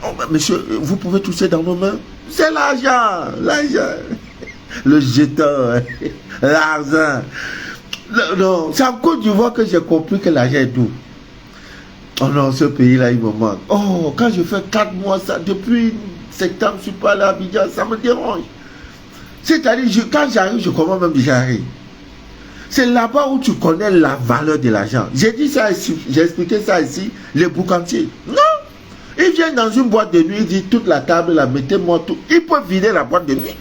Oh, monsieur, vous pouvez tousser dans nos mains. C'est l'argent. Le jeton, l'argent. Non, c'est en Côte d'Ivoire que j'ai compris que l'argent est tout. Oh non, ce pays-là, il me manque. Oh, quand je fais 4 mois, ça, depuis septembre, je ne suis pas là à Abidjan, ça me dérange. C'est-à-dire, quand j'arrive, je commence même déjà à rire. C'est là-bas où tu connais la valeur de l'argent. J'ai dit ça ici, j'ai expliqué ça ici, les boucantiers. Non! Ils viennent dans une boîte de nuit, ils disent toute la table, là, mettez-moi tout. Ils peuvent vider la boîte de nuit.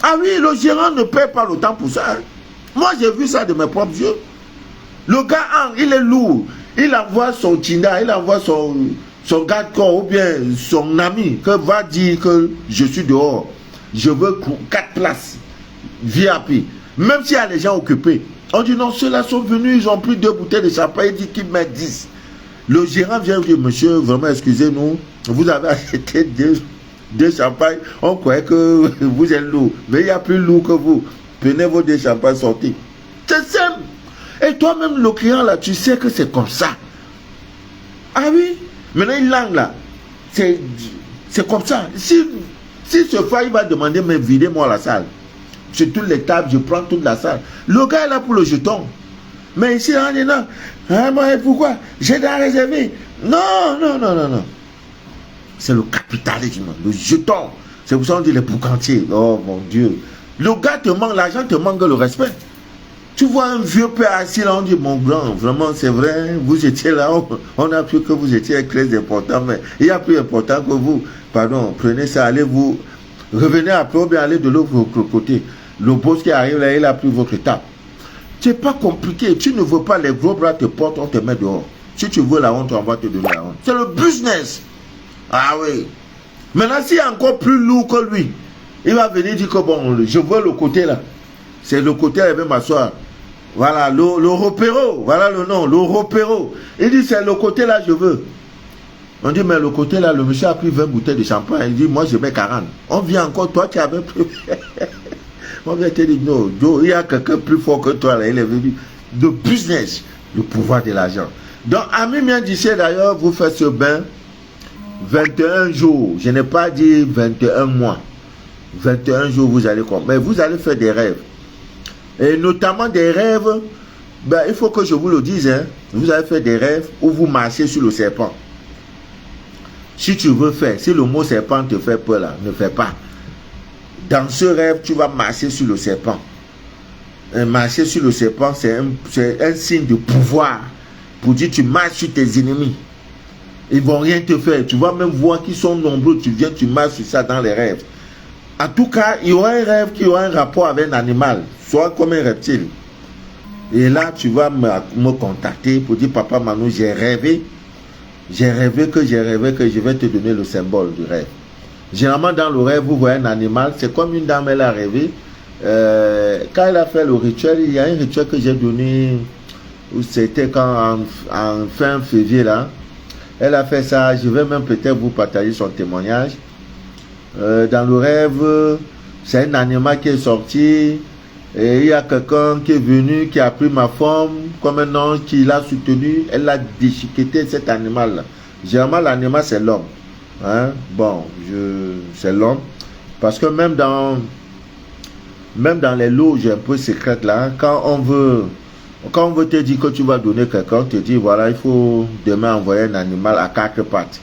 Ah oui, le gérant ne paie pas le temps pour ça. Hein. Moi, j'ai vu ça de mes propres yeux. Le gars, il est lourd. Il envoie son tina, il envoie son garde-corps ou bien son ami qui va dire que je suis dehors. Je veux 4 places VIP. Même s'il y a les gens occupés. On dit non, ceux-là sont venus, ils ont pris 2 bouteilles de champagne, il dit qu'ils mettent 10. Le gérant vient dire, monsieur, vraiment, excusez-nous, vous avez acheté 2 champagnes, on croyait que vous êtes lourd. Mais il y a plus lourd que vous. Prenez vos 2 champagnes, sortez. C'est simple. Et toi-même, le client, là, tu sais que c'est comme ça. Ah oui? Maintenant, une langue, là, c'est comme ça. Si ce fois, il va demander, mais videz-moi la salle. Sur toutes les tables, je prends toute la salle. Le gars est là pour le jeton. Mais ici, on est là. Ah, moi, pourquoi? J'ai déjà réservé. Non. C'est le capitalisme, le jeton. C'est pour ça qu'on dit les boucantiers. Oh mon Dieu. Le gars te manque, l'argent te manque le respect. Tu vois un vieux père assis là, on dit mon grand, vraiment c'est vrai, vous étiez là, on a cru que vous étiez très important, mais il y a plus important que vous. Pardon, prenez ça, allez vous, revenez après ou bien allez de l'autre côté. Le boss qui arrive là, il a pris votre table. C'est pas compliqué. Tu ne veux pas les gros bras te portent, on te met dehors. Si tu veux la honte, on va te donner la honte. C'est le business. Ah oui. Maintenant, s'il est encore plus lourd que lui, il va venir dire que bon, je veux le côté là. C'est le côté, il va m'asseoir. Voilà, le repéro. Voilà le nom, le repéro. Il dit, c'est le côté là, je veux. On dit, mais le côté là, le monsieur a pris 20 bouteilles de champagne. Il dit, moi, je mets 40. On vient encore, toi, tu avais pris. On vient te dire, non, Joe, il y a quelqu'un plus fort que toi là. Il est venu. Le business, le pouvoir de l'argent. Donc, Ami bien d'ici d'ailleurs, vous faites ce bain 21 jours. Je n'ai pas dit 21 mois. 21 jours, vous allez comprendre. Mais vous allez faire des rêves. Et notamment des rêves, ben, il faut que je vous le dise, hein, vous allez faire des rêves où vous marchez sur le serpent. Si tu veux faire, si le mot serpent te fait peur là, ne fais pas. Dans ce rêve, tu vas marcher sur le serpent. Et marcher sur le serpent, c'est un signe de pouvoir. Pour dire tu marches sur tes ennemis. Ils ne vont rien te faire. Tu vas même voir qu'ils sont nombreux. Tu viens, tu marches sur ça dans les rêves. En tout cas, il y aura un rêve qui aura un rapport avec un animal. Soit comme un reptile. Et là, tu vas me contacter pour dire, papa Manu, j'ai rêvé que je vais te donner le symbole du rêve. Généralement, dans le rêve, vous voyez un animal. C'est comme une dame, elle a rêvé. Quand elle a fait le rituel, il y a un rituel que j'ai donné... C'était quand en fin février là, elle a fait ça. Je vais même peut-être vous partager son témoignage. Dans le rêve, c'est un animal qui est sorti et il y a quelqu'un qui est venu, qui a pris ma forme comme un ange, qui l'a soutenu. Elle a déchiqueté cet animal là. Généralement l'animal c'est l'homme, hein? Bon, c'est l'homme parce que même dans les loges un peu secrètes là, quand on veut te dire que tu vas donner quelqu'un, on te dit voilà, il faut demain envoyer un animal à 4 pattes.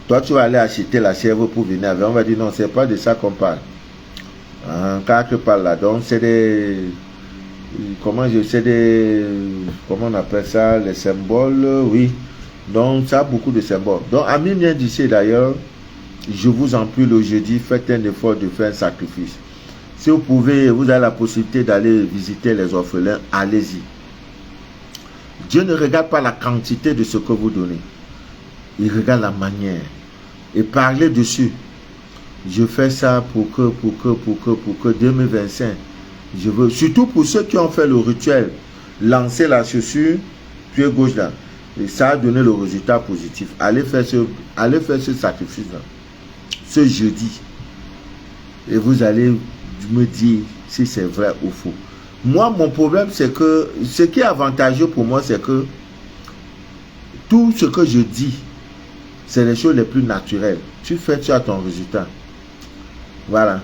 Toi, tu vas aller acheter la chèvre pour venir avec. On va dire non, c'est pas de ça qu'on parle. 4 pattes là, donc c'est des. Comment on appelle ça? Les symboles, oui. Donc, ça a beaucoup de symboles. Donc, Ami vient d'ici d'ailleurs, je vous en prie le jeudi, faites un effort de faire un sacrifice. Si vous pouvez, vous avez la possibilité d'aller visiter les orphelins, allez-y. Dieu ne regarde pas la quantité de ce que vous donnez. Il regarde la manière. Et parlez dessus. Je fais ça pour que 2025. Je veux, surtout pour ceux qui ont fait le rituel, lancer la chaussure, pied gauche là. Et ça a donné le résultat positif. Allez faire ce sacrifice là. Ce jeudi. Et vous allez me dire si c'est vrai ou faux. Moi, mon problème, c'est que ce qui est avantageux pour moi, c'est que tout ce que je dis, c'est les choses les plus naturelles. Tu fais, tu as ton résultat. Voilà.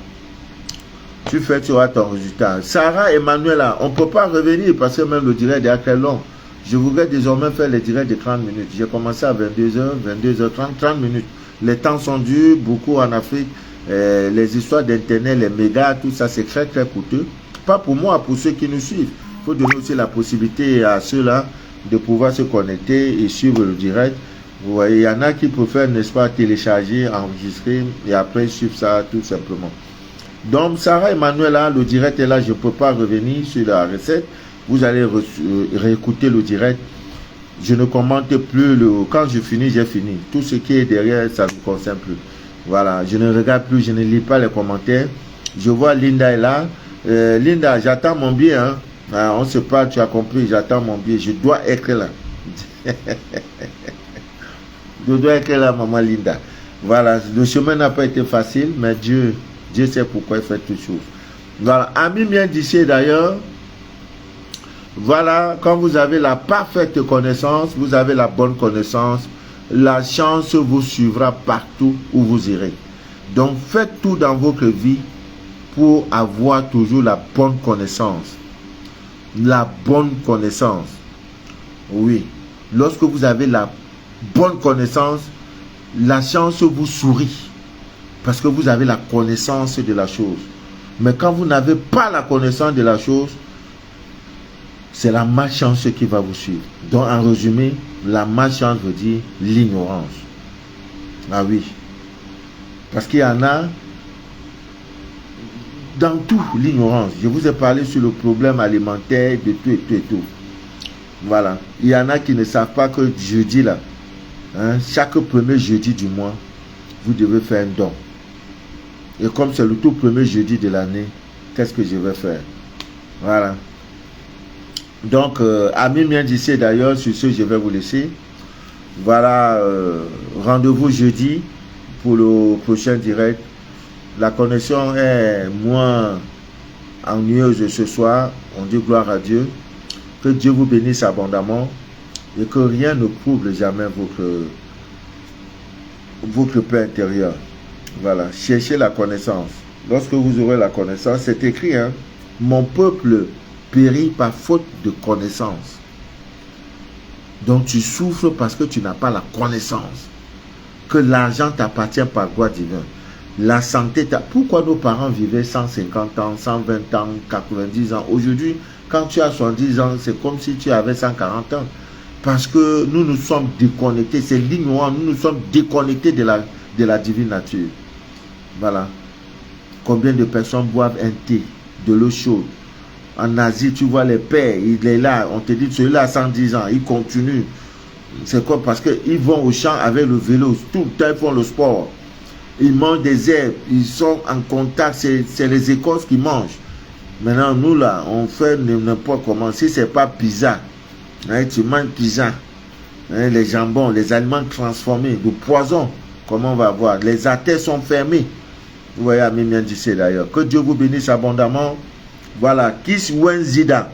Tu fais, tu auras ton résultat. Sarah et Manuela, on ne peut pas revenir parce que même le direct est très long. Je voudrais désormais faire les directs de 30 minutes. J'ai commencé à 22h, 22h30, 30 minutes. Les temps sont durs, beaucoup en Afrique. Les histoires d'internet, les mégas, tout ça, c'est très très coûteux. Pas pour moi, pour ceux qui nous suivent. Il faut donner aussi la possibilité à ceux-là de pouvoir se connecter et suivre le direct. Vous voyez, il y en a qui préfèrent, n'est-ce pas, télécharger, enregistrer et après suivre ça tout simplement. Donc, Sarah et Manuela, le direct est là, je ne peux pas revenir sur la recette. Vous allez réécouter le direct. Je ne commente plus. Quand je finis, j'ai fini. Tout ce qui est derrière, ça ne me concerne plus. Voilà, je ne regarde plus, je ne lis pas les commentaires. Je vois Linda est là. Linda, j'attends mon billet. Hein. On ne sait pas, tu as compris, j'attends mon billet. Je dois être là. Je dois être là, maman Linda. Voilà, le chemin n'a pas été facile, mais Dieu sait pourquoi il fait toutes choses. Voilà, Ami bien d'ici d'ailleurs. Voilà, quand vous avez la parfaite connaissance, vous avez la bonne connaissance, la chance vous suivra partout où vous irez. Donc, faites tout dans votre vie pour avoir toujours la bonne connaissance. La bonne connaissance. Oui. Lorsque vous avez la bonne connaissance, la chance vous sourit. Parce que vous avez la connaissance de la chose. Mais quand vous n'avez pas la connaissance de la chose, c'est la malchance qui va vous suivre. Donc, en résumé, la malchance veut dire l'ignorance. Ah oui. Parce qu'il y en a, dans tout, l'ignorance. Je vous ai parlé sur le problème alimentaire, de tout et tout et tout. Voilà. Il y en a qui ne savent pas que jeudi, là, hein, chaque premier jeudi du mois, vous devez faire un don. Et comme c'est le tout premier jeudi de l'année, qu'est-ce que je vais faire? Voilà. Donc, amis bien d'ici d'ailleurs, sur ce, je vais vous laisser. Voilà, rendez-vous jeudi pour le prochain direct. La connexion est moins ennuyeuse ce soir. On dit gloire à Dieu. Que Dieu vous bénisse abondamment et que rien ne trouble jamais votre paix intérieure. Voilà, cherchez la connaissance. Lorsque vous aurez la connaissance, c'est écrit, hein, mon peuple périt par faute de connaissance. Donc tu souffres parce que tu n'as pas la connaissance. Que l'argent t'appartient par droit divin. La santé, pourquoi nos parents vivaient 150 ans, 120 ans, 90 ans? Aujourd'hui, quand tu as 70 ans, c'est comme si tu avais 140 ans. Parce que nous nous sommes déconnectés, c'est l'ignorant, nous nous sommes déconnectés de la divine nature. Voilà. Combien de personnes boivent un thé, de l'eau chaude? En Asie, tu vois les pères, il est là, on te dit, celui-là a 110 ans, il continue. C'est quoi? Parce qu'ils vont au champ avec le vélo, tout le temps ils font le sport. Ils mangent des herbes, ils sont en contact, c'est les écorces qui mangent. Maintenant, nous là, on fait n'importe comment. Si ce n'est pas pizza, hein, tu manges pizza, hein, les jambons, les aliments transformés, le poison, comment on va voir? Les artères sont fermées. Vous voyez, Ami Miandice d'ailleurs. Que Dieu vous bénisse abondamment. Voilà, Kis Wenzida,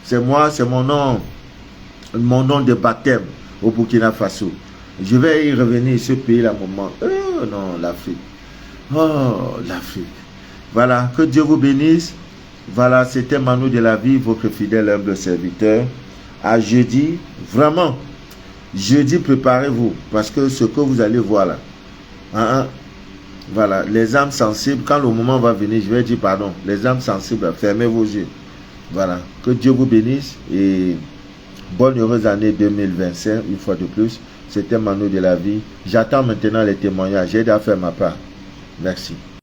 c'est moi, c'est mon nom de baptême au Burkina Faso. Je vais y revenir, ce pays-là, moment. Oh non, l'Afrique. Oh, l'Afrique. Voilà, que Dieu vous bénisse. Voilà, c'était Manu de la vie, votre fidèle humble serviteur. À jeudi, vraiment, jeudi, préparez-vous, parce que ce que vous allez voir là, hein, voilà, les âmes sensibles, quand le moment va venir, je vais dire pardon, les âmes sensibles, fermez vos yeux. Voilà, que Dieu vous bénisse et bonne heureuse année 2025, une fois de plus. C'était Manu de la vie. J'attends maintenant les témoignages, j'ai déjà fait ma part. Merci.